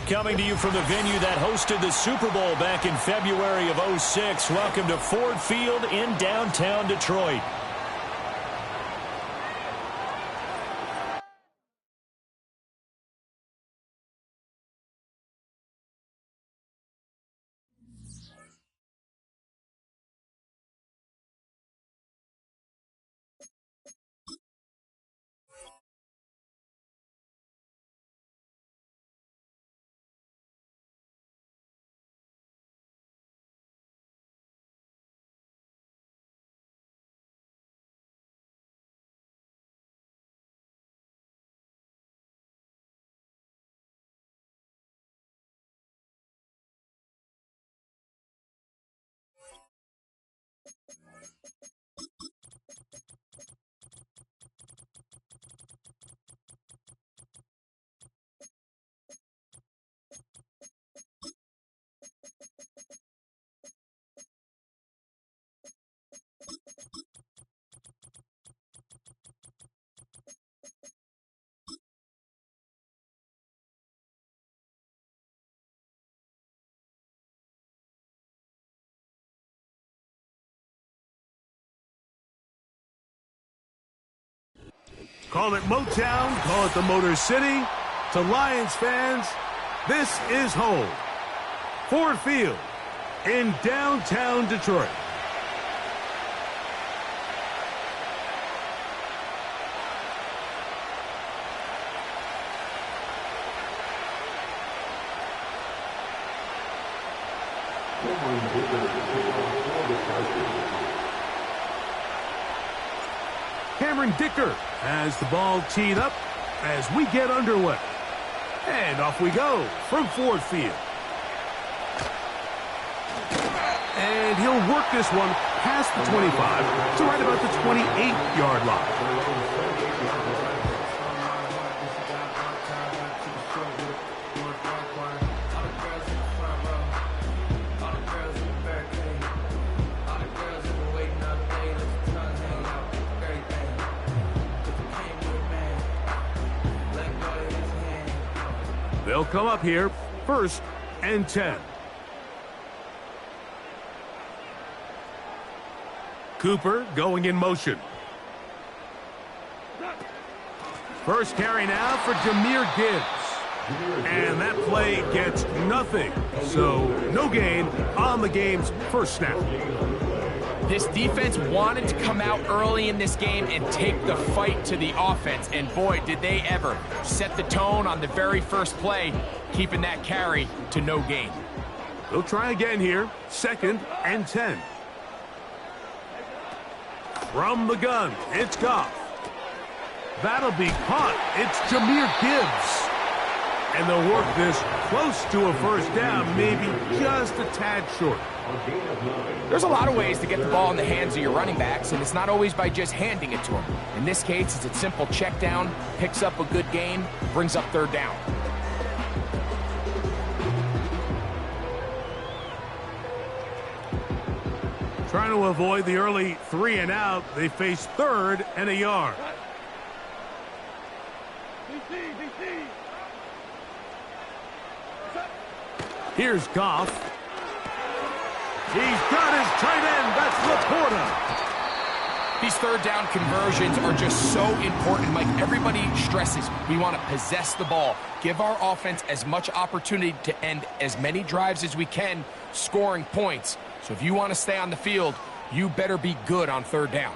Coming to you from the venue that hosted the Super Bowl back in February of '06. Welcome to Ford Field in downtown Detroit. Call it Motown, call it the Motor City. To Lions fans, this is home. Ford Field in downtown Detroit. Dicker has the ball teed up as we get underway. And off we go from Ford Field. And he'll work this one past the 25 to right about the 28-yard line. They'll come up here, 1st and 10. Cooper going in motion. First carry now for Jahmyr Gibbs. And that play gets nothing. So no gain on the game's first snap. This defense wanted to come out early in this game and take the fight to the offense. And boy, did they ever set the tone on the very first play, keeping that carry to no gain. They'll try again here, 2nd and 10. From the gun, it's Goff. That'll be caught. It's Jahmyr Gibbs. And they'll work this close to a first down, maybe just a tad short. There's a lot of ways to get the ball in the hands of your running backs, and it's not always by just handing it to them. In this case, it's a simple check down, picks up a good gain, brings up 3rd down. Trying to avoid the early 3 and out, they face 3rd and a yard. Here's Goff. He's got his tight end. That's Laporta. These 3rd down conversions are just so important. Like everybody stresses, we want to possess the ball, give our offense as much opportunity to end as many drives as we can, scoring points. So if you want to stay on the field, you better be good on 3rd down.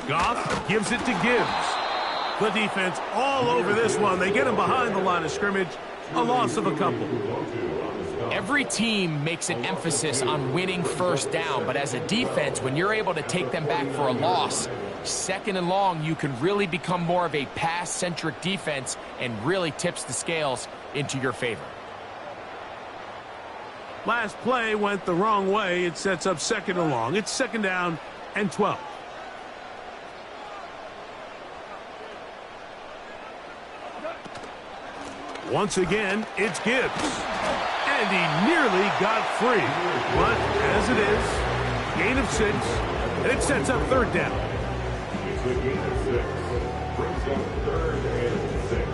Goff gives it to Gibbs. The defense all over this one. They get him behind the line of scrimmage. A loss of a couple. Every team makes an emphasis on winning 1st down, but as a defense, when you're able to take them back for a loss, 2nd and long, you can really become more of a pass-centric defense and really tips the scales into your favor. Last play went the wrong way. It sets up 2nd and long. It's 2nd down and 12. Once again, it's Gibbs. And he nearly got free. But as it is, gain of 6, and it sets up third down. It's a gain of 6. Brings up 3rd and 6.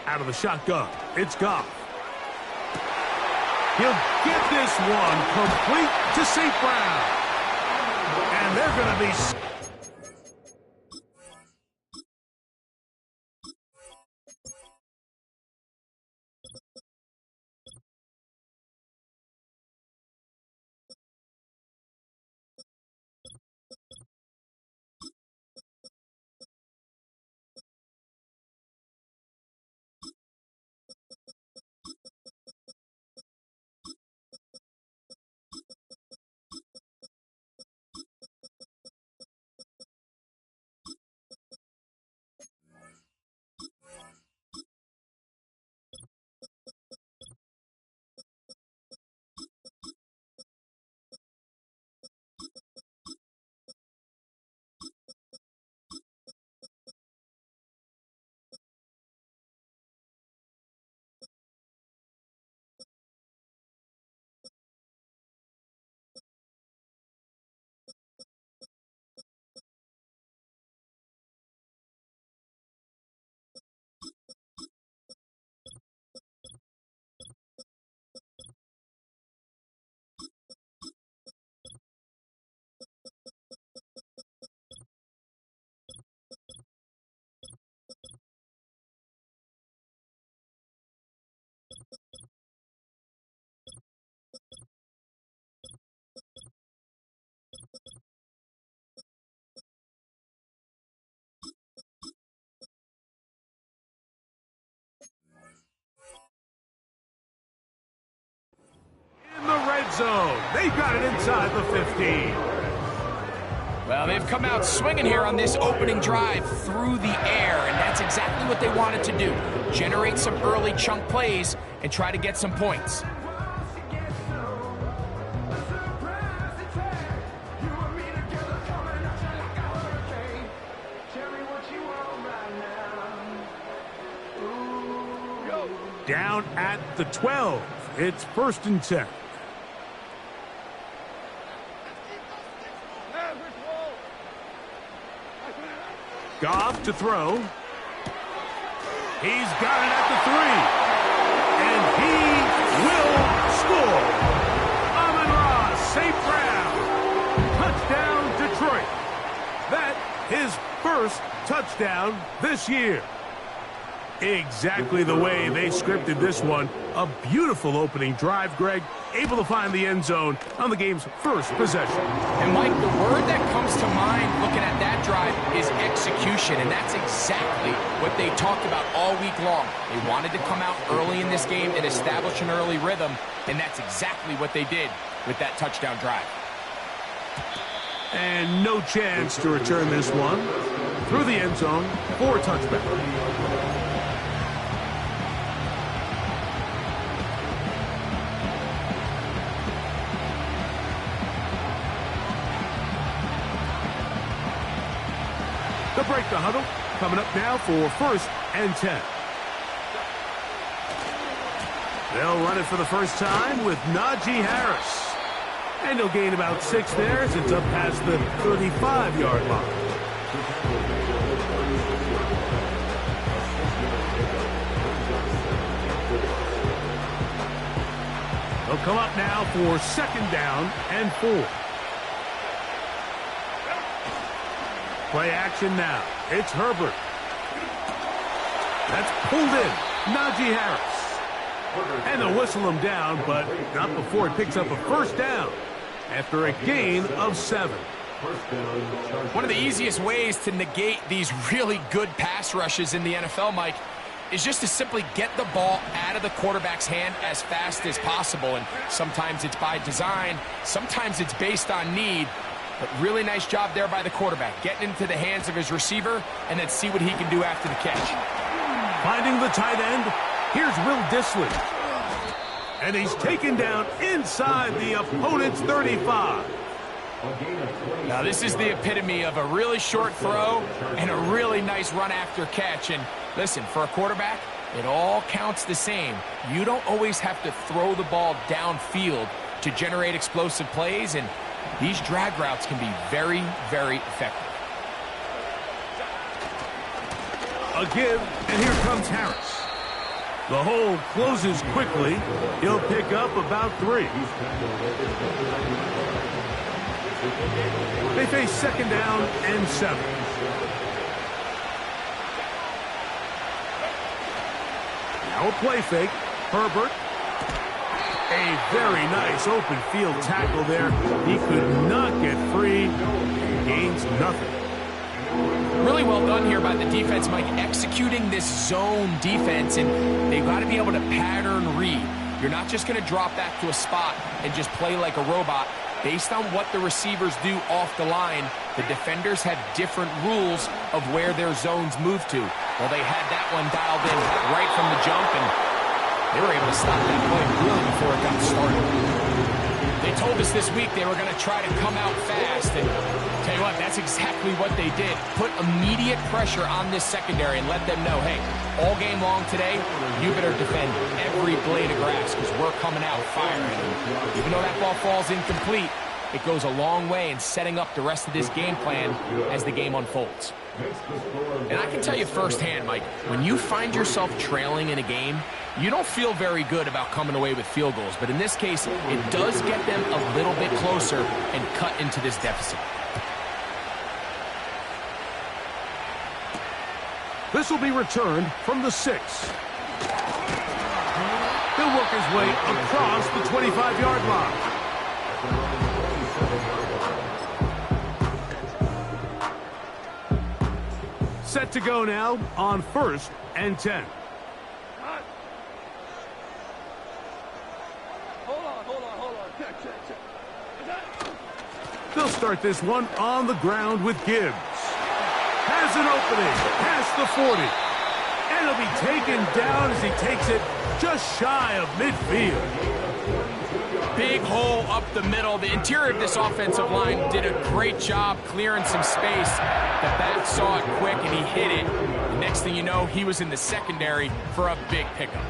Out of the shotgun, it's Goff. He'll get this one complete to St. Brown. And they're going to be... in the red zone. They've got it inside the 15. Well, they've come out swinging here on this opening drive through the air, and that's exactly what they wanted to do. Generate some early chunk plays and try to get some points. Down at the 12. It's 1st and 10. Goff to throw. He's got it at the 3. And he will score. Amon-Ra St. Brown. Touchdown, Detroit. That his first touchdown this year. Exactly the way they scripted this one. A beautiful opening drive, Greg. Able to find the end zone on the game's first possession. And, Mike, the word that comes to mind looking at that drive is execution, and that's exactly what they talked about all week long. They wanted to come out early in this game and establish an early rhythm, and that's exactly what they did with that touchdown drive. And no chance to return this one through the end zone for a touchback. They'll break the huddle. Coming up now for 1st and 10. They'll run it for the first time with Najee Harris. And he'll gain about 6 there as it's up past the 35-yard line. They'll come up now for 2nd down and 4. Play action now. It's Herbert. That's pulled in. Najee Harris. And they'll whistle him down, but not before he picks up a first down after a gain of 7. One of the easiest ways to negate these really good pass rushes in the NFL, Mike, is just to simply get the ball out of the quarterback's hand as fast as possible. And sometimes it's by design, sometimes it's based on need. But really nice job there by the quarterback, getting into the hands of his receiver and then see what he can do after the catch. Finding the tight end, here's Will Dissly. And he's taken down inside the opponent's 35. Now this is the epitome of a really short throw and a really nice run after catch. And listen, for a quarterback, it all counts the same. You don't always have to throw the ball downfield to generate explosive plays, and these drag routes can be very, very effective. A give, and here comes Harris. The hole closes quickly. He'll pick up about 3. They face second down and 7. Now a play fake. Herbert. A very nice open field tackle there. He could not get free. Gains nothing. Really well done here by the defense, Mike, executing this zone defense, and they've got to be able to pattern read. You're not just going to drop back to a spot and just play like a robot. Based on what the receivers do off the line, the defenders have different rules of where their zones move to. Well, they had that one dialed in right from the jump, and they were able to stop that play really before it got started. They told us this week they were going to try to come out fast, and tell you what, that's exactly what they did. Put immediate pressure on this secondary and let them know, hey, all game long today, you better defend every blade of grass because we're coming out firing. And even though that ball falls incomplete, it goes a long way in setting up the rest of this game plan as the game unfolds. And I can tell you firsthand, Mike, when you find yourself trailing in a game, you don't feel very good about coming away with field goals. But in this case, it does get them a little bit closer and cut into this deficit. This will be returned from the 6. He'll work his way across the 25-yard line. Set to go now on 1st and 10. Hold on. Check. They'll start this one on the ground with Gibbs. Has an opening past the 40. And he'll be taken down as he takes it just shy of midfield. Big hole up the middle. The interior of this offensive line did a great job clearing some space. The back saw it quick and he hit it. The next thing you know, he was in the secondary for a big pickup.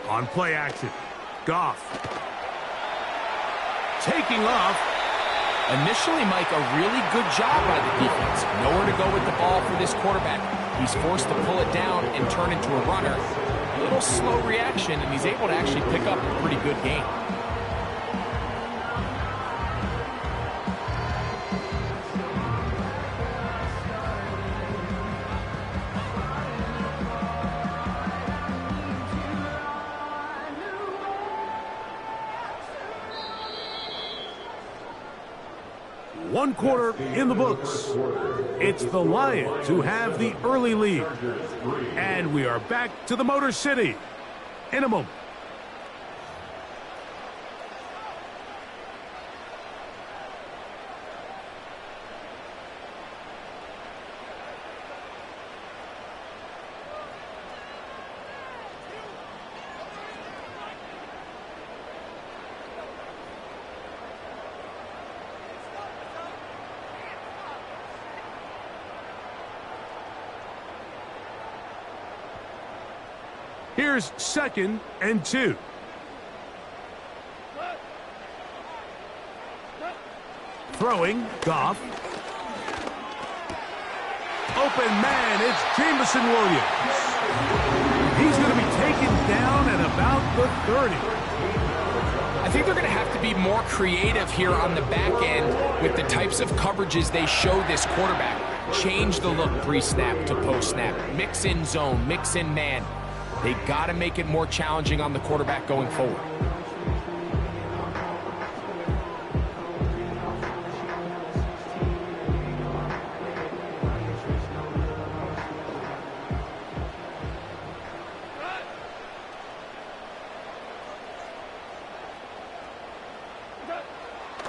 On play action, Goff. Taking off. Initially, Mike, a really good job by the defense. Nowhere to go with the ball for this quarterback. He's forced to pull it down and turn into a runner. A little slow reaction, and he's able to actually pick up a pretty good game. One quarter in the books. It's the Lions who have the early lead. And we are back to the Motor City in a moment. Here's 2nd and 2. Throwing, Goff. Open man, it's Jameson Williams. He's going to be taken down at about the 30. I think they're going to have to be more creative here on the back end with the types of coverages they show this quarterback. Change the look pre-snap to post-snap. Mix in zone, mix in man. They got to make it more challenging on the quarterback going forward.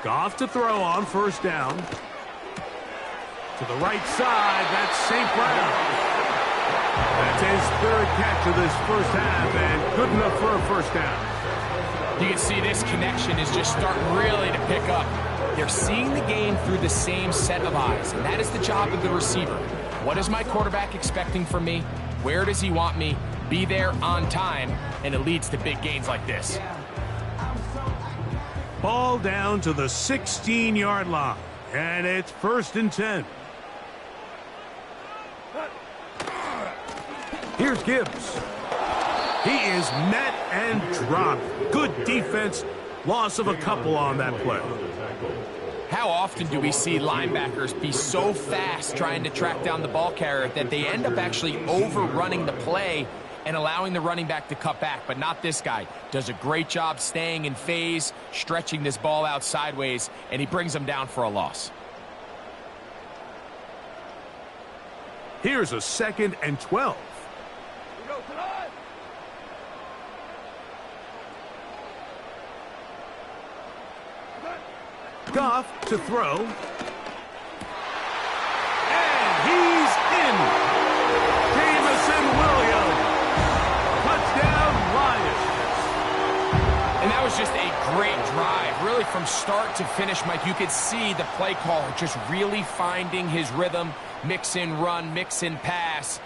Goff to throw on first down. To the right side, that's St. Brown. That's his third catch of this first half, and good enough for a first down. You can see this connection is just starting really to pick up. They're seeing the game through the same set of eyes, and that is the job of the receiver. What is my quarterback expecting from me? Where does he want me? Be there on time, and it leads to big gains like this. Ball down to the 16-yard line, and it's 1st and 10. Here's Gibbs. He is met and dropped. Good defense. Loss of a couple on that play. How often do we see linebackers be so fast trying to track down the ball carrier that they end up actually overrunning the play and allowing the running back to cut back? But not this guy. Does a great job staying in phase, stretching this ball out sideways, and he brings them down for a loss. Here's a 2nd and 12. Goff to throw. And he's in. Jameson Williams. Touchdown, Lions. And that was just a great drive. Really from start to finish, Mike, you could see the play caller just really finding his rhythm. Mix in run, mix in pass.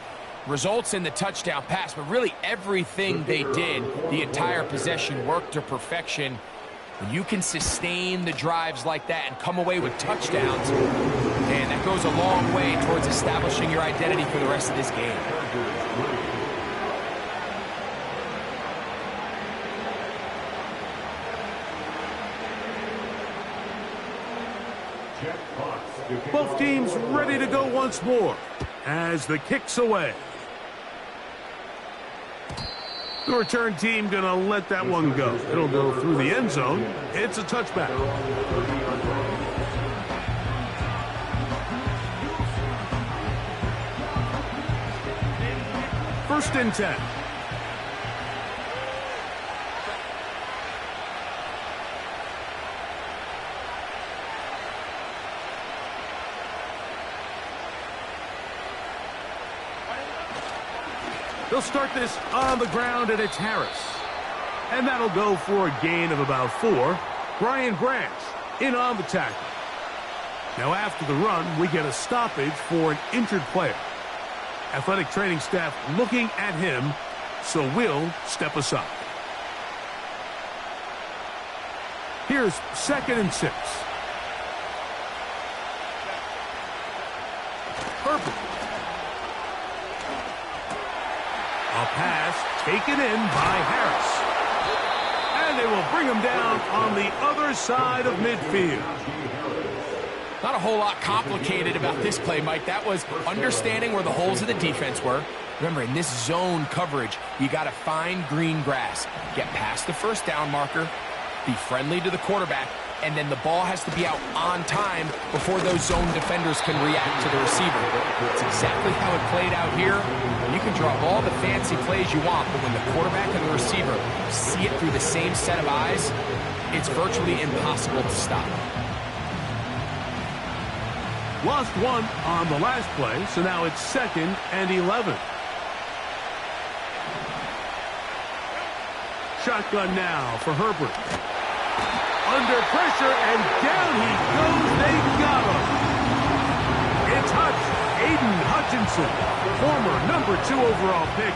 Results in the touchdown pass, but really everything they did, the entire possession worked to perfection. When you can sustain the drives like that and come away with touchdowns, and that goes a long way towards establishing your identity for the rest of this game. Both teams ready to go once more as the kick's away. The return team going to let that one go. It'll go through the end zone. It's a touchback. 1st and 10. They'll start this on the ground, and it's Harris. And that'll go for a gain of about 4. Brian Branch in on the tackle. Now after the run, we get a stoppage for an injured player. Athletic training staff looking at him, so we'll step aside. Here's 2nd and 6. Herbert. A pass taken in by Harris. And they will bring him down on the other side of midfield. Not a whole lot complicated about this play, Mike. That was understanding where the holes of the defense were. Remember, in this zone coverage, you got to find green grass. Get past the first down marker, be friendly to the quarterback, and then the ball has to be out on time before those zone defenders can react to the receiver. It's exactly how it played out here. You can draw all the fancy plays you want, but when the quarterback and the receiver see it through the same set of eyes, it's virtually impossible to stop. Lost one on the last play, so now it's 2nd and 11. Shotgun now for Herbert. Under pressure, and down he goes. They got him. It's Hutch, Aiden Hutchinson, former #2 overall pick,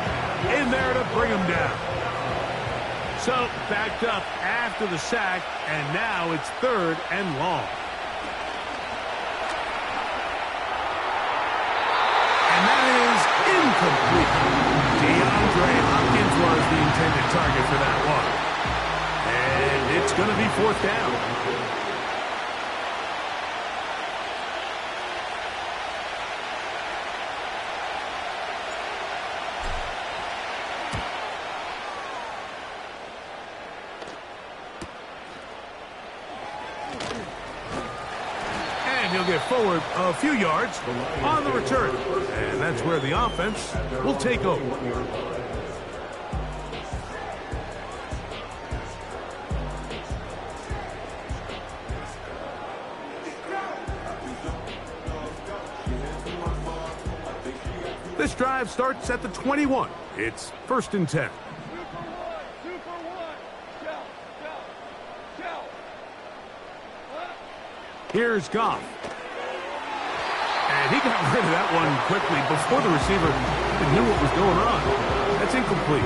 in there to bring him down. So, backed up after the sack, and now it's 3rd and long. incomplete. DeAndre Hopkins was the intended target for that one. And it's going to be 4th down. He'll get forward a few yards on the return. And that's where the offense will take over. This drive starts at the 21. It's 1st and 10. Here's Goff. And he got rid of that one quickly before the receiver knew what was going on. That's incomplete.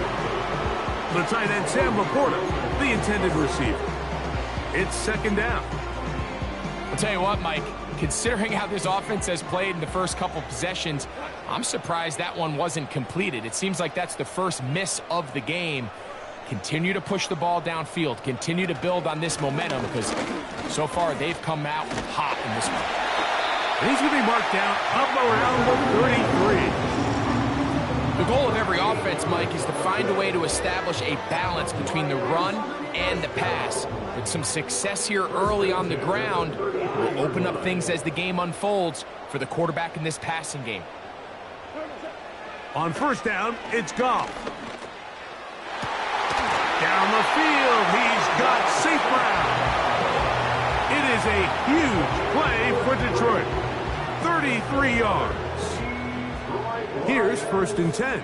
The tight end, Sam Laporta, the intended receiver. It's 2nd down. I'll tell you what, Mike, considering how this offense has played in the first couple possessions, I'm surprised that one wasn't completed. It seems like that's the first miss of the game. Continue to push the ball downfield. Continue to build on this momentum because so far they've come out hot in this one. And he's going to be marked down up around the 33. The goal of every offense, Mike, is to find a way to establish a balance between the run and the pass. With some success here early on the ground will open up things as the game unfolds for the quarterback in this passing game. On 1st down, it's Goff. Down the field, he's got St. Brown. It is a huge play for Detroit. 33 yards. Here's 1st and 10.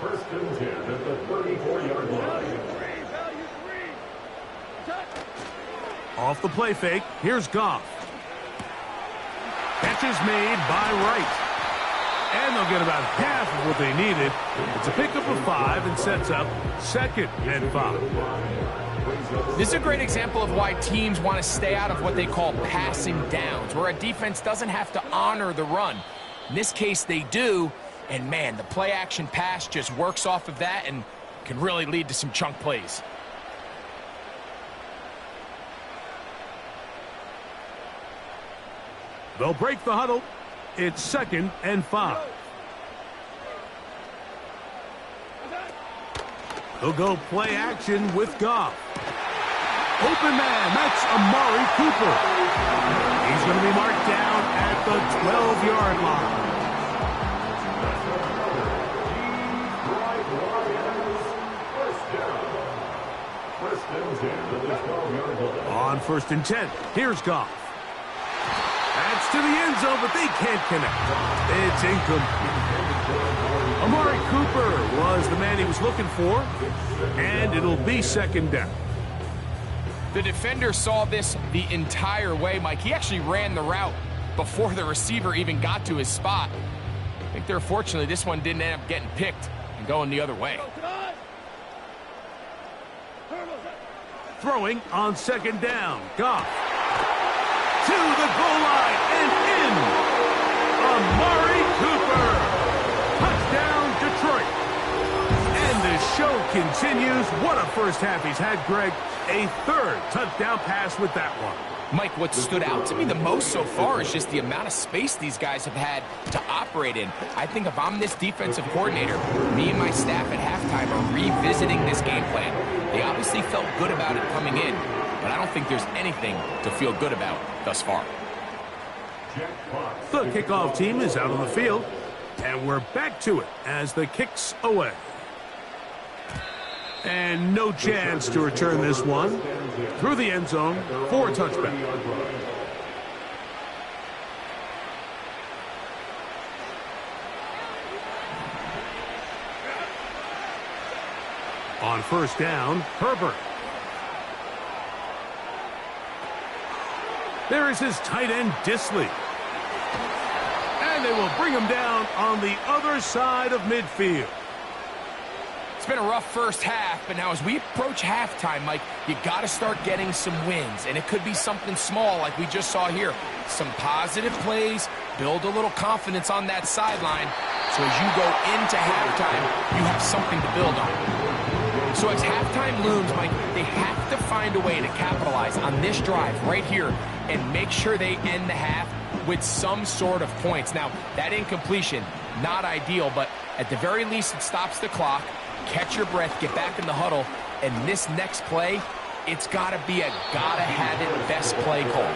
1st and 10 at the 34-yard line. Off the play fake, here's Goff. Catch is made by Wright. And they'll get about half of what they needed. It's a pickup of 5 and sets up 2nd and 5. This is a great example of why teams want to stay out of what they call passing downs, where a defense doesn't have to honor the run. In this case, they do. And, man, the play-action pass just works off of that and can really lead to some chunk plays. They'll break the huddle. It's 2nd and 5. They'll go play action with Goff. Open man, that's Amari Cooper. He's going to be marked down at the 12-yard line. On 1st and 10, here's Goff. That's to the end zone, but they can't connect. It's incomplete. Amari Cooper was the man he was looking for, and it'll be 2nd down. The defender saw this the entire way, Mike. He actually ran the route before the receiver even got to his spot. I think they're fortunately this one didn't end up getting picked and going the other way. Throwing on 2nd down. Goff. To the goal line and in. Amari Cooper. Touchdown, Detroit. And the show continues. What a first half he's had, Greg. A 3rd touchdown pass with that one. Mike, what stood out to me the most so far is just the amount of space these guys have had to operate in. I think if I'm this defensive coordinator, me and my staff at halftime are revisiting this game plan. They obviously felt good about it coming in, but I don't think there's anything to feel good about thus far. The kickoff team is out on the field, and we're back to it as the kick's away. And no chance to return this one through the end zone for a touchback. On 1st down, Herbert. There is his tight end, Disley. And they will bring him down on the other side of midfield. It's been a rough first half, but now as we approach halftime, Mike, you got to start getting some wins. And it could be something small like we just saw here. Some positive plays, build a little confidence on that sideline, so as you go into halftime, you have something to build on. So as halftime looms, Mike, they have to find a way to capitalize on this drive right here and make sure they end the half with some sort of points. Now, that incompletion, not ideal, but at the very least, it stops the clock. Catch your breath, get back in the huddle, and this next play, it's got to be a gotta-have-it best play call.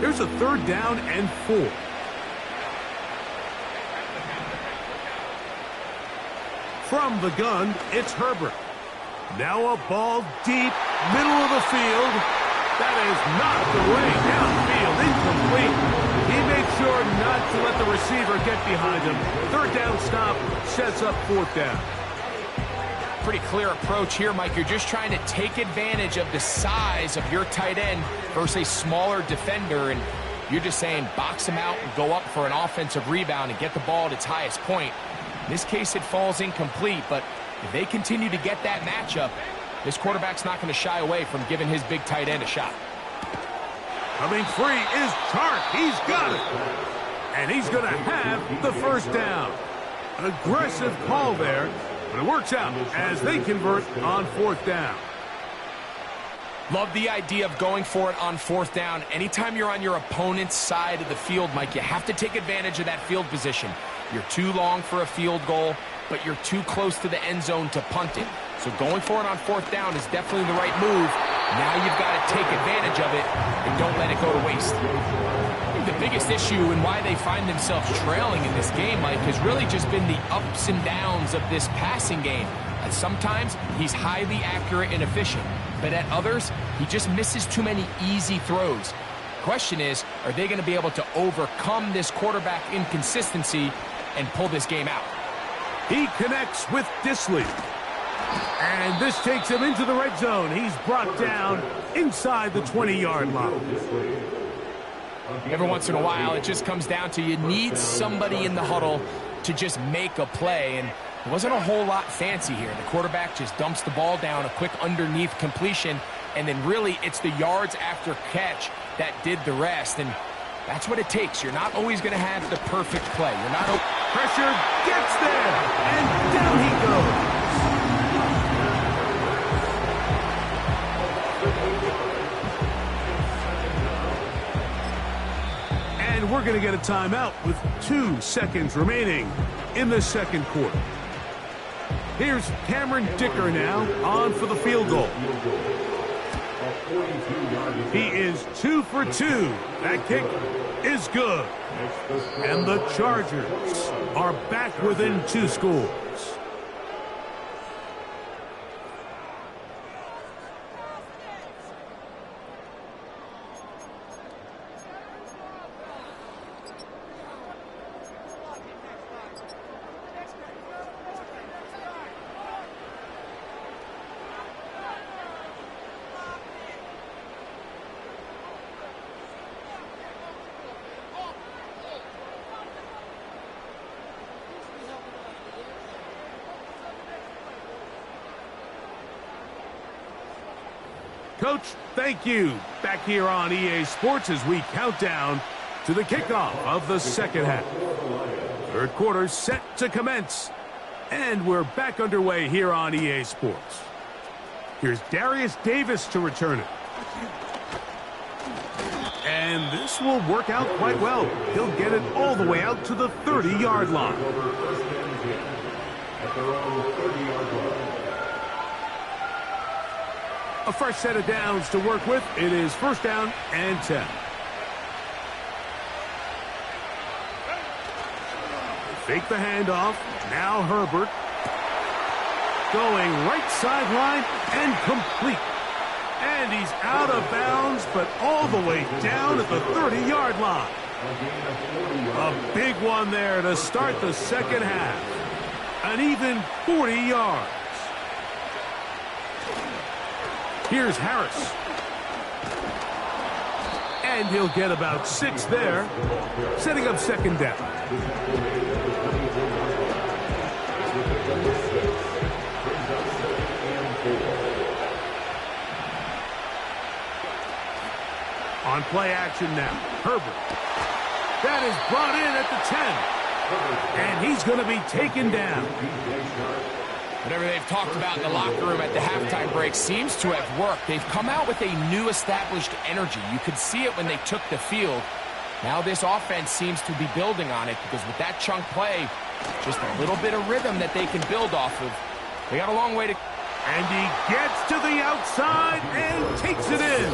Here's a 3rd down and 4. From the gun, it's Herbert. Now a ball deep, middle of the field. That is not the way downfield, incomplete. He made sure not to let the receiver get behind him. 3rd down stop sets up 4th down. Pretty clear approach here, Mike. You're just trying to take advantage of the size of your tight end versus a smaller defender, and you're just saying box him out and go up for an offensive rebound and get the ball at its highest point. In this case, it falls incomplete, but if they continue to get that matchup, this quarterback's not going to shy away from giving his big tight end a shot. Coming free is Chark. He's got it. And he's going to have the 1st down. An aggressive call there, but it works out as they convert on 4th down. Love the idea of going for it on 4th down. Anytime you're on your opponent's side of the field, Mike, you have to take advantage of that field position. You're too long for a field goal, but you're too close to the end zone to punt it. So going for it on 4th down is definitely the right move. Now you've got to take advantage of it and don't let it go to waste. I think the biggest issue and why they find themselves trailing in this game, Mike, has really just been the ups and downs of this passing game. And sometimes he's highly accurate and efficient, but at others, he just misses too many easy throws. Question is, are they going to be able to overcome this quarterback inconsistency and pull this game out? He connects with Disley. And this takes him into the red zone. He's brought down inside the 20-yard line. Every once in a while, it just comes down to you need somebody in the huddle to just make a play. And it wasn't a whole lot fancy here. The quarterback just dumps the ball down, a quick underneath completion, and then really it's the yards after catch that did the rest. And that's what it takes. You're not always going to have the perfect play. You're not... Pressure gets there, and down he goes. And we're going to get a timeout with 2 seconds remaining in the 2nd quarter. Here's Cameron Dicker now on for the field goal. He is 2 for 2. That kick is good. And the Chargers are back within 2 scores. Coach, thank you. Back here on EA Sports as we count down to the kickoff of the 2nd half. 3rd quarter set to commence. And we're back underway here on EA Sports. Here's Darius Davis to return it. And this will work out quite well. He'll get it all the way out to the 30-yard line. A fresh set of downs to work with. It is 1st down and 10. Fake the handoff. Now Herbert. Going right sideline and complete. And he's out of bounds, but all the way down at the 30-yard line. A big one there to start the 2nd half. An even 40 yards. Here's Harris. And he'll get about 6 there, setting up 2nd down. On play action now, Herbert. That is brought in at the 10. And he's going to be taken down. Whatever they've talked about in the locker room at the halftime break seems to have worked. They've come out with a new established energy. You could see it when they took the field. Now this offense seems to be building on it because with that chunk play, just a little bit of rhythm that they can build off of. They got a long way to... And he gets to the outside and takes it in.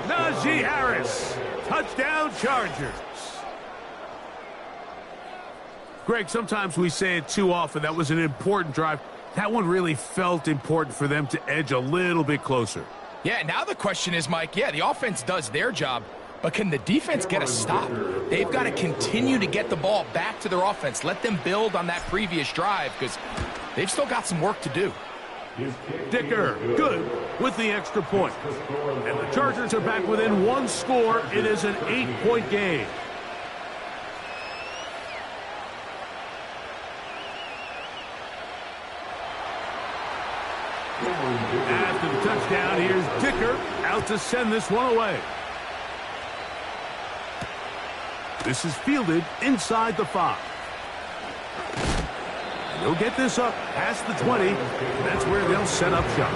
Najee Harris, touchdown Chargers. Greg, sometimes we say it too often. That was an important drive. That one really felt important for them to edge a little bit closer. Yeah, now the question is, Mike, yeah, the offense does their job, but can the defense get a stop? They've got to continue to get the ball back to their offense. Let them build on that previous drive because they've still got some work to do. Dicker, good with the extra point. And the Chargers are back within one score. It is an 8-point game. After the touchdown, here's Dicker out to send this one away. This is fielded inside the 5. And they'll get this up past the 20. That's where they'll set up shop.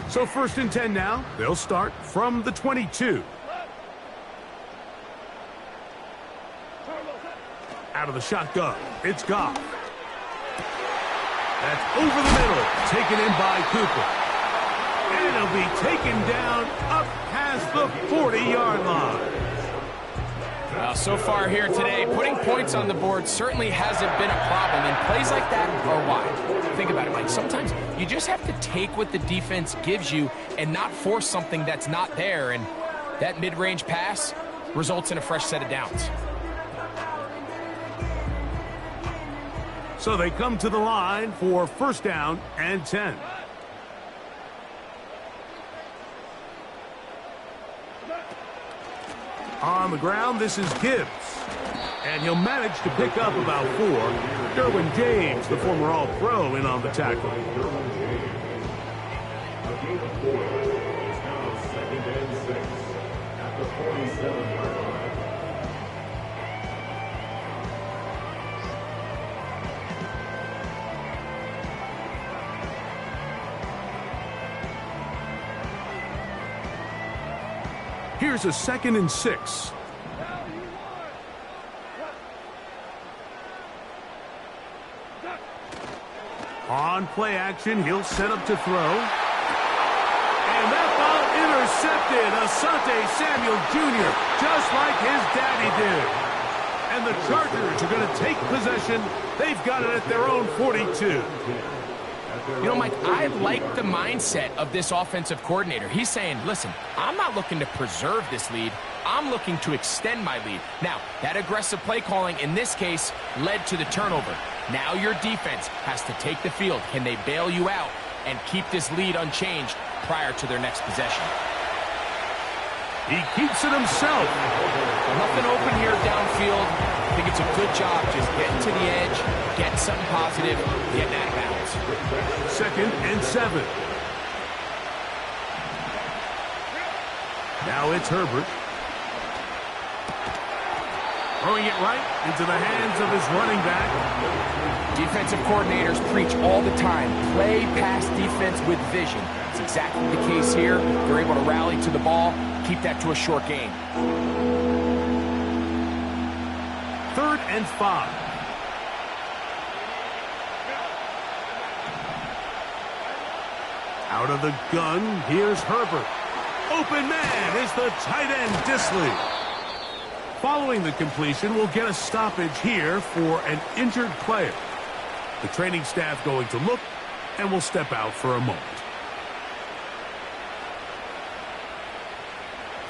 So 1st and 10 now. They'll start from the 22. Out of the shotgun, it's Goff. That's over the middle, taken in by Cooper. And it'll be taken down up past the 40-yard line. Well, so far here today, putting points on the board certainly hasn't been a problem, and plays like that are why. Think about it, Mike. Sometimes you just have to take what the defense gives you and not force something that's not there, and that mid-range pass results in a fresh set of downs. So they come to the line for 1st down and 10. On the ground, this is Gibbs. And he'll manage to pick up about 4. Derwin James, the former All-Pro, in on the tackle. A gain of 4. It's now 2nd and 6 at the 47-yard line. Here's a 2nd and 6. On play action, he'll set up to throw. And that ball intercepted. Asante Samuel Jr., just like his daddy did. And the Chargers are going to take possession. They've got it at their own 42. You know, Mike, I like the mindset of this offensive coordinator. He's saying, listen, I'm not looking to preserve this lead. I'm looking to extend my lead. Now, that aggressive play calling in this case led to the turnover. Now your defense has to take the field. Can they bail you out and keep this lead unchanged prior to their next possession? He keeps it himself. Nothing open here downfield. I think it's a good job just getting to the edge, getting something positive, getting out of bounds. 2nd and 7. Now it's Herbert. Throwing it right into the hands of his running back. Defensive coordinators preach all the time, play pass defense with vision. It's exactly the case here. They're able to rally to the ball, keep that to a short gain. 3rd and 5. Out of the gun, here's Herbert. Open man is the tight end, Disley. Following the completion, we'll get a stoppage here for an injured player. The training staff going to look, and will step out for a moment.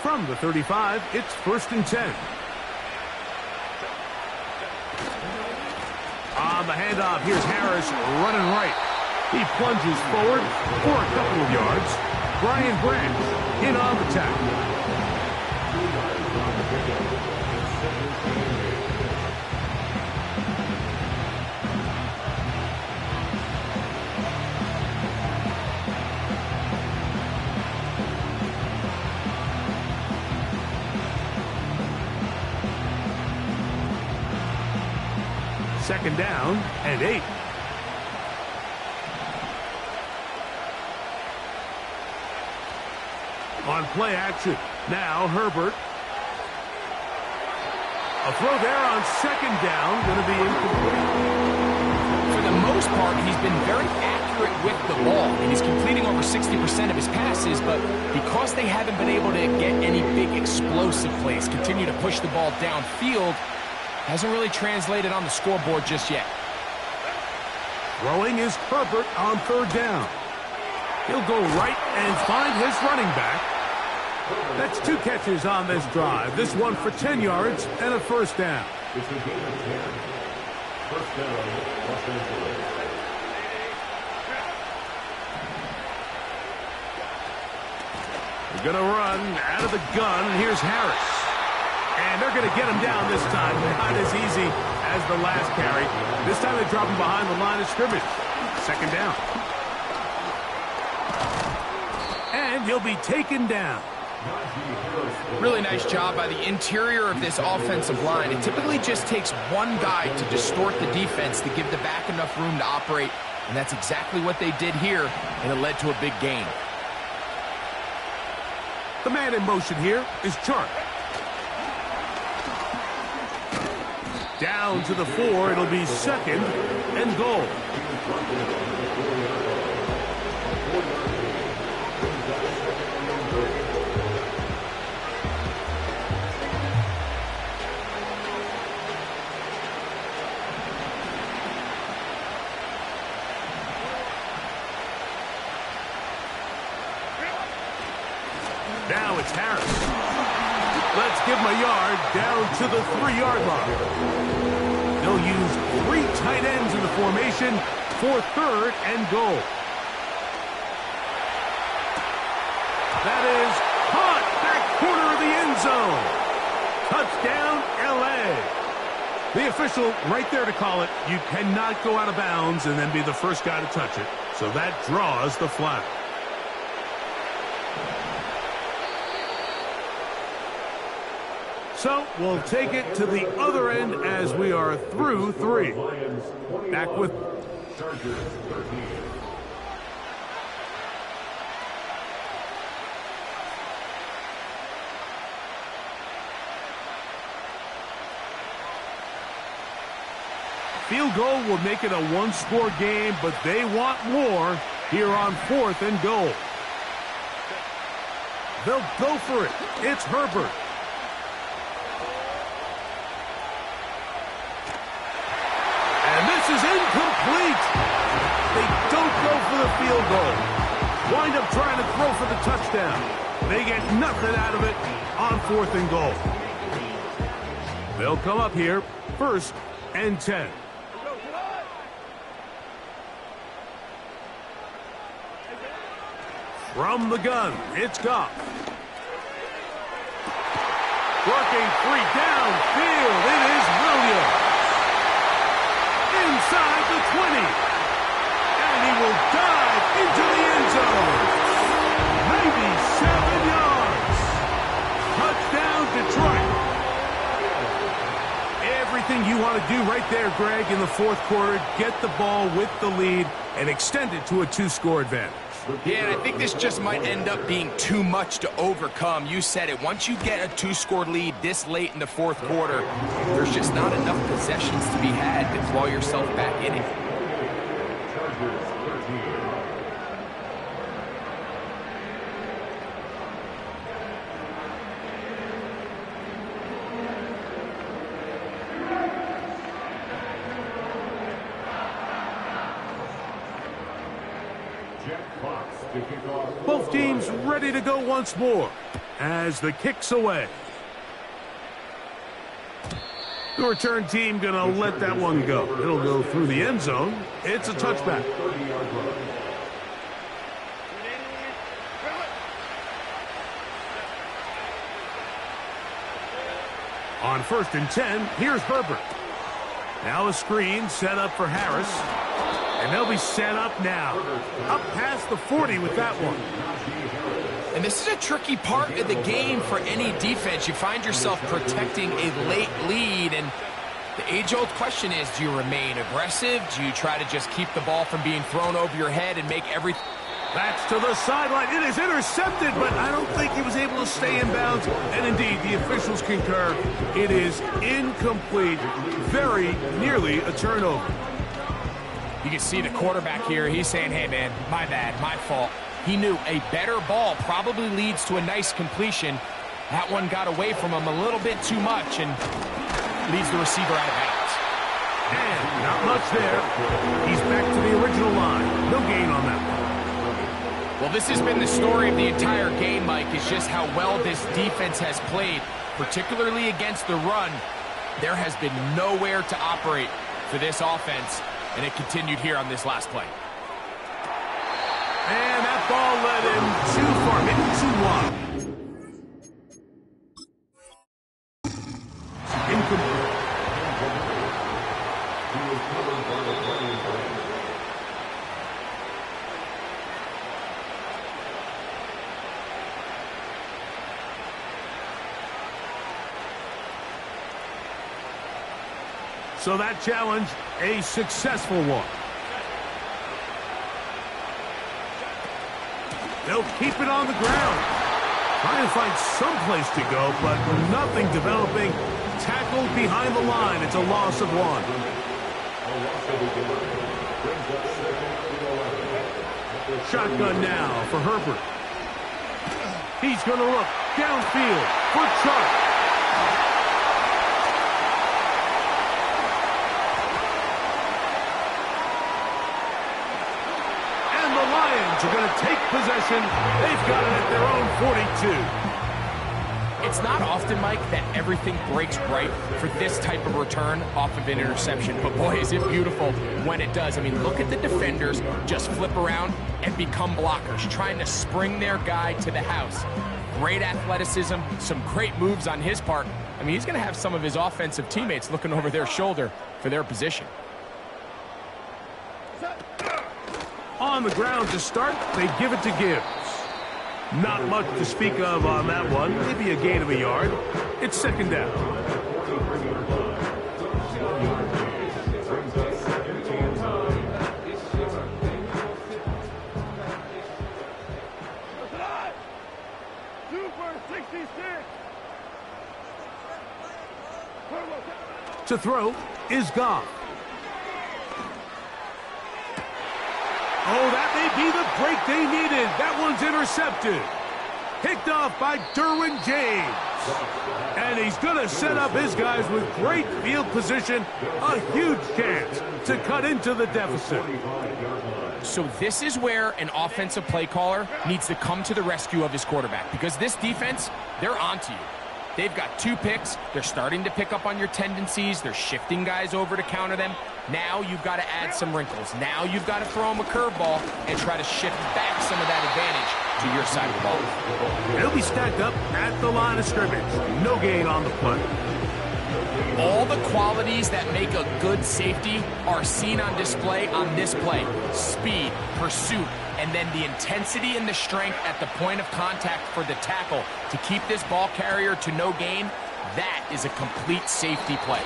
From the 35, it's 1st and 10. On the handoff, here's Harris running right. He plunges forward for a couple of yards. Brian Branch in on the tackle. Second down and 8. On play action. Now Herbert. A throw there on second down. Going to be incomplete. For the most part, he's been very accurate with the ball, and he's completing over 60% of his passes, but because they haven't been able to get any big explosive plays, continue to push the ball downfield, hasn't really translated on the scoreboard just yet. Throwing is Herbert on third down. He'll go right and find his running back. That's 2 catches on this drive. This one for 10 yards and a first down. It's a gain of 10. First down, Los Angeles. They're going to run out of the gun. Here's Harris. And they're going to get him down this time. Not as easy as the last carry. This time they drop him behind the line of scrimmage. Second down. And he'll be taken down. Really nice job by the interior of this offensive line. It typically just takes one guy to distort the defense to give the back enough room to operate, and that's exactly what they did here, and it led to a big gain. The man in motion here is Chark. Down to the 4. It'll be second and goal. Now it's Harris. Let's give him a yard down to the 3-yard line. They'll use 3 tight ends in the formation for third and goal. That is caught back corner of the end zone. Touchdown, L.A. The official right there to call it. You cannot go out of bounds and then be the first guy to touch it. So that draws the flag. So we'll take it to the other end as we are through 3. Back with Chargers 13. field goal will make it a 1-score game, but they want more here on 4th and goal. They'll go for it. It's Herbert. And this is incomplete. They don't go for the field goal. Wind up trying to throw for the touchdown. They get nothing out of it on 4th and goal. They'll come up here, 1st and 10. From the gun, it's Goff. Working free downfield, it is Williams. Inside the 20. And he will dive into the end zone. 97 yards. Touchdown, Detroit. Everything you want to do right there, Greg, in the 4th quarter. Get the ball with the lead and extend it to a 2-score advantage. Yeah, and I think this just might end up being too much to overcome. You said it. Once you get a 2-score lead this late in the 4th quarter, there's just not enough possessions to be had to claw yourself back in it. Chargers 13. Both teams ready to go once more as the kick's away. The return team going to let that one go. It'll go through the end zone. It's a touchback. On 1st and 10, here's Herbert. Now a screen set up for Harris. And they'll be set up now. Up past the 40 with that one. And this is a tricky part of the game for any defense. You find yourself protecting a late lead, and The age-old question is, do you remain aggressive? Do you try to just keep the ball from being thrown over your head and make everything... That's to the sideline. It is intercepted, but I don't think he was able to stay in bounds. And indeed, the officials concur. It is incomplete. Very nearly a turnover. You can see the quarterback here. He's saying, hey, man, my bad, my fault. He knew a better ball probably leads to a nice completion. That one got away from him a little bit too much and leaves the receiver out of bounds. And not much there. He's back to the original line. No gain on that one. Well, this has been the story of the entire game, Mike, is just how well this defense has played, particularly against the run. There has been nowhere to operate for this offense, and it continued here on this last play. And that ball led him too far, maybe too wide. Incomplete. So that challenge, a successful one. They'll keep it on the ground. Trying to find some place to go, but nothing developing. Tackled behind the line. It's a loss of one. Shotgun now for Herbert. He's going to look downfield for Chark. Are going to take possession. They've got it at their own 42. It's not often, Mike, that everything breaks right for this type of return off of an interception. But boy, is it beautiful when it does. I mean, look at the defenders just flip around and become blockers, trying to spring their guy to the house. Great athleticism, some great moves on his part. I mean, he's going to have some of his offensive teammates looking over their shoulder for their position. On the ground to start, they give it to Gibbs. Not much to speak of on that one. Maybe a gain of a yard. It's second down. To throw is Goff. Oh, that may be the break they needed. That one's intercepted. Picked off by Derwin James. And he's going to set up his guys with great field position. A huge chance to cut into the deficit. So this is where an offensive play caller needs to come to the rescue of his quarterback, because this defense, they're onto you. They've got 2 picks. They're starting to pick up on your tendencies. They're shifting guys over to counter them. Now you've got to add some wrinkles. Now you've got to throw them a curveball and try to shift back some of that advantage to your side of the ball. They'll be stacked up at the line of scrimmage. No gain on the play. All the qualities that make a good safety are seen on display on this play. Speed, pursuit, and then the intensity and the strength at the point of contact for the tackle to keep this ball carrier to no gain. That is a complete safety play.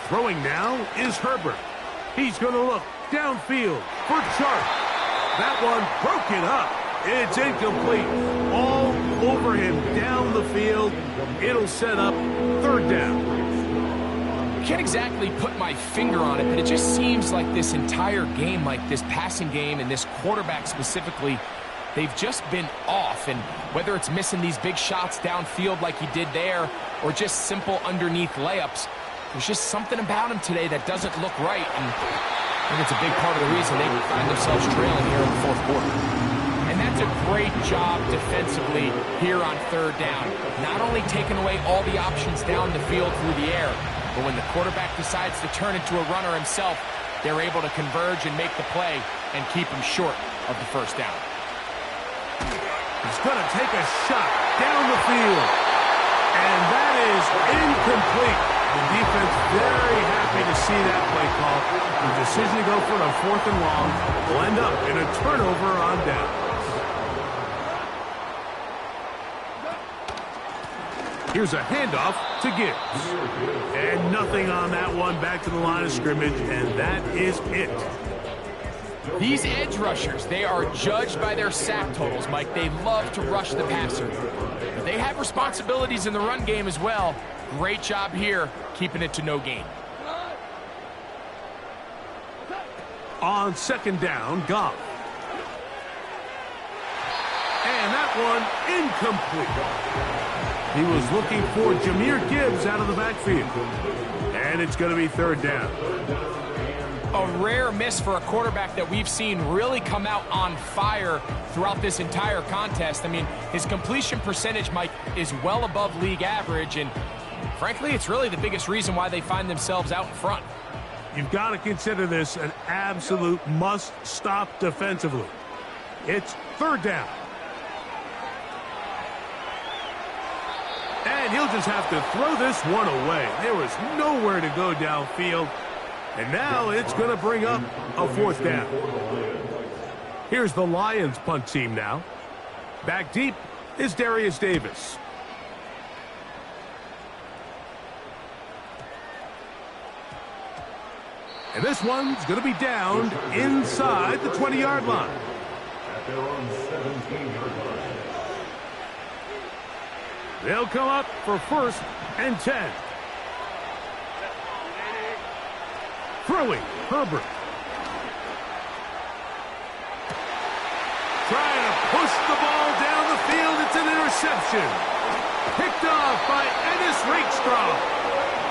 Throwing now is Herbert. He's going to look downfield for Chark. That one broken up. It's incomplete. All over him down the field. It'll set up third down. Can't exactly put my finger on it, but it just seems like this entire game, like this passing game and this quarterback specifically, they've just been off. And whether it's missing these big shots downfield like he did there or just simple underneath layups, there's just something about him today that doesn't look right, and I think it's a big part of the reason they find themselves trailing here in the fourth quarter. And that That's a great job defensively here on third down. Not only taking away all the options down the field through the air, but when the quarterback decides to turn into a runner himself, they're able to converge and make the play and keep him short of the first down. He's going to take a shot down the field. And that is incomplete. The defense very happy to see that play call. The decision to go for it on 4th and long will end up in a turnover on down. Here's a handoff to Gibbs. And nothing on that one, back to the line of scrimmage, and that is it. These edge rushers, they are judged by their sack totals, Mike. They love to rush the passer. But they have responsibilities in the run game as well. Great job here, keeping it to no gain. On 2nd down, Goff. And that one incomplete. He was looking for Jahmyr Gibbs out of the backfield. And it's going to be 3rd down. A rare miss for a quarterback that we've seen really come out on fire throughout this entire contest. I mean, his completion percentage, Mike, is well above league average, and frankly, it's really the biggest reason why they find themselves out in front. You've got to consider this an absolute must-stop defensively. It's 3rd down. And he'll just have to throw this one away. There was nowhere to go downfield. And now it's going to bring up a 4th down. Here's the Lions punt team now. Back deep is Darius Davis. And this one's going to be downed inside the 20-yard line. At their own 17-yard line. They'll come up for 1st and 10. Throwing, Herbert. Trying to push the ball down the field. It's an interception. Picked off by Ennis Rakestraw.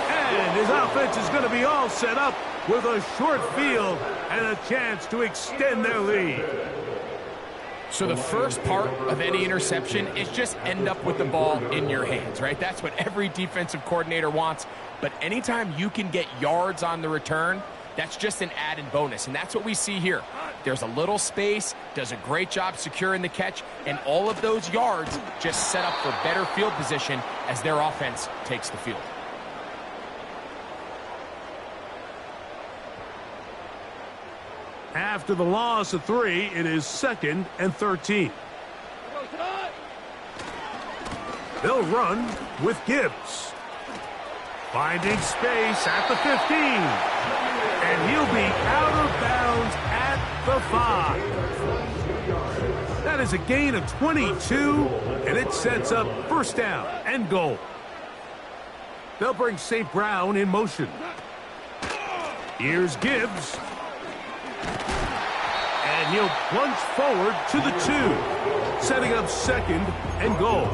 And his offense is going to be all set up with a short field and a chance to extend their lead. So the first part of any interception is just end up with the ball in your hands, right? That's what every defensive coordinator wants. But anytime you can get yards on the return, that's just an added bonus. And that's what we see here. There's a little space, does a great job securing the catch, and all of those yards just set up for better field position as their offense takes the field. After the loss of 3, it is 2nd and 13. They'll run with Gibbs. Finding space at the 15. And he'll be out of bounds at the 5. That is a gain of 22, and it sets up 1st down and goal. They'll bring St. Brown in motion. Here's Gibbs. And he'll plunge forward to the 2, setting up 2nd and goal.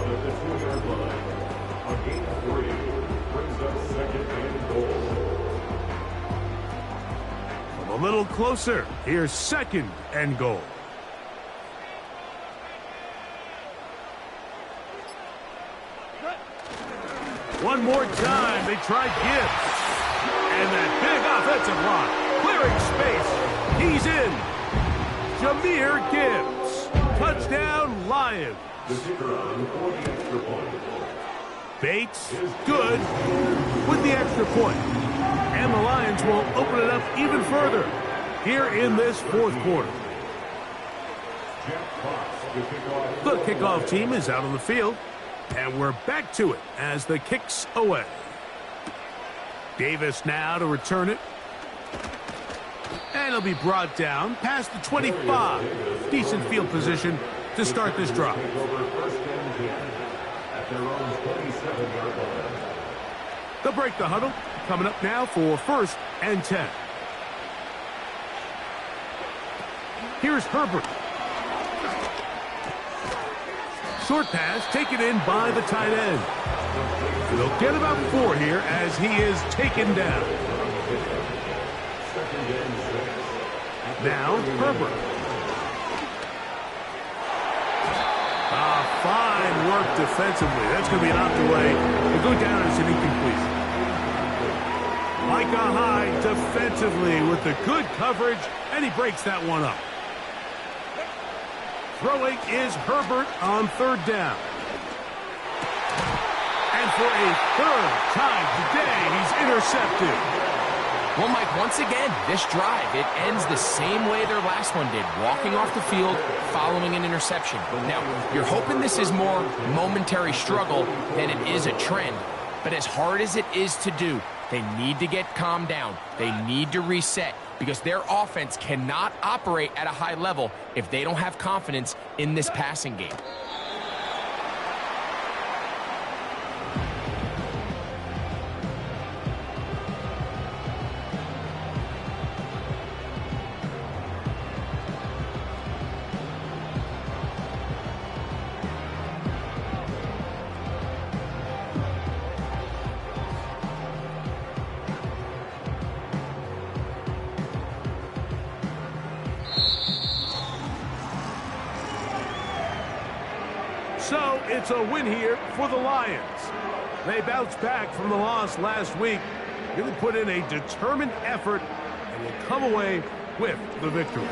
A gain of 3 brings up 2nd and goal. From a little closer, here's 2nd and goal. One more time, they try Gibbs. And that big offensive line, clearing space, he's in. Jahmyr Gibbs. Touchdown, Lions. Bates, good with the extra point. And the Lions will open it up even further here in this 4th quarter. The kickoff team is out on the field, and we're back to it as the kick's away. Davis now to return it. And it'll be brought down past the 25. Decent field position to start this drive. They'll break the huddle. Coming up now for 1st and 10. Here's Herbert. Short pass taken in by the tight end. They'll get about 4 here as he is taken down. Now Herbert. Fine work defensively. That's going to be an out the way. We'll go down as an incomplete. Micah Hyde defensively with the good coverage, and he breaks that one up. Throwing is Herbert on third down. And for a third time today, he's intercepted. Well, Mike, once again, this drive, it ends the same way their last one did, walking off the field following an interception. Now, you're hoping this is more momentary struggle than it is a trend, but as hard as it is to do, they need to get calmed down. They need to reset because their offense cannot operate at a high level if they don't have confidence in this passing game. So it's a win here for the Lions. They bounced back from the loss last week, really put in a determined effort, and will come away with the victory.